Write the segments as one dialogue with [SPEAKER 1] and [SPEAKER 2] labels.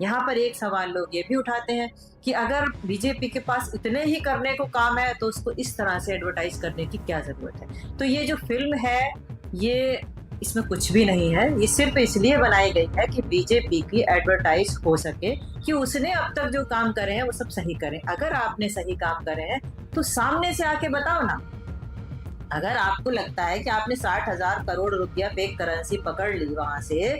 [SPEAKER 1] यहाँ पर एक सवाल लोग ये भी उठाते हैं कि अगर बीजेपी के पास इतने ही करने को काम है तो उसको इस तरह से एडवर्टाइज करने की क्या जरूरत है। तो ये जो फिल्म है ये इसमें कुछ भी नहीं है, ये सिर्फ इसलिए बनाई गई है कि बीजेपी की एडवर्टाइज हो सके कि उसने अब तक जो काम करे हैं वो सब सही करें। अगर आपने सही काम करे हैं तो सामने से आके बताओ ना। अगर आपको लगता है कि आपने 60,000 करोड़ रुपया फेक करेंसी पकड़ ली वहां से,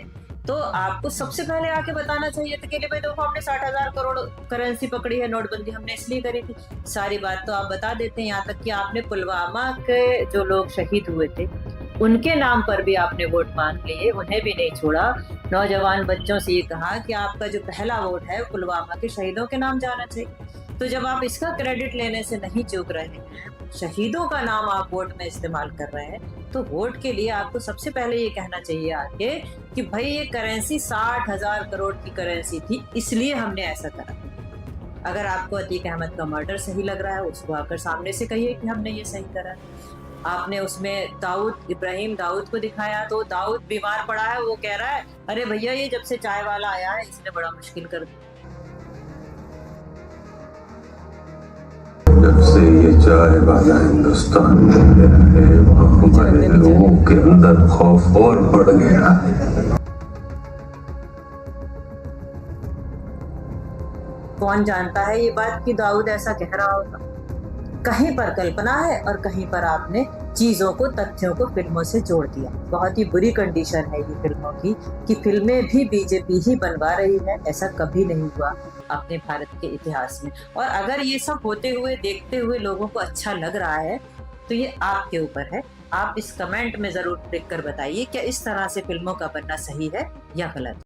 [SPEAKER 1] तो आपको सबसे पहले आके बताना चाहिए था कि भाई देखो हमने 60,000 करोड़ करेंसी पकड़ी है, नोटबंदी हमने इसलिए करी थी। सारी बात तो आप बता देते हैं, यहाँ तक कि आपने पुलवामा के जो लोग शहीद हुए थे उनके नाम पर भी आपने वोट मांग लिए, उन्हें भी नहीं छोड़ा। नौजवान बच्चों से ये कहा कि आपका जो पहला वोट है पुलवामा के शहीदों के नाम जाना चाहिए। तो जब आप इसका क्रेडिट लेने से नहीं चूक रहे हैं, शहीदों का नाम आप वोट में इस्तेमाल कर रहे हैं, तो वोट के लिए आपको सबसे पहले ये कहना चाहिए आगे कि भाई ये करेंसी 60,000 करोड़ की करेंसी थी, इसलिए हमने ऐसा करा। अगर आपको अतीक अहमद का मर्डर सही लग रहा है उसको आकर सामने से कहिए कि हमने ये सही करा। आपने उसमें इब्राहिम दाऊद को दिखाया तो दाऊद बीमार पड़ा है, वो कह रहा है अरे भैया ये जब से चाय वाला आया है इसने बड़ा मुश्किल कर दिया।
[SPEAKER 2] जब से ये चाय वाला हिंदुस्तान में गया है वहाँ हमारे लोगों के अंदर खौफ और बढ़ गया है।
[SPEAKER 1] कौन जानता है ये बात कि दाऊद ऐसा कह रहा होगा। कहीं पर कल्पना है और कहीं पर आपने चीजों को, तथ्यों को फिल्मों से जोड़ दिया। बहुत ही बुरी कंडीशन है ये फिल्मों की कि फिल्में भी बीजेपी ही बनवा रही है। ऐसा कभी नहीं हुआ अपने भारत के इतिहास में। और अगर ये सब होते हुए देखते हुए लोगों को अच्छा लग रहा है तो ये आपके ऊपर है। आप इस कमेंट में जरूर लिख कर बताइए क्या इस तरह से फिल्मों का बनना सही है या गलत।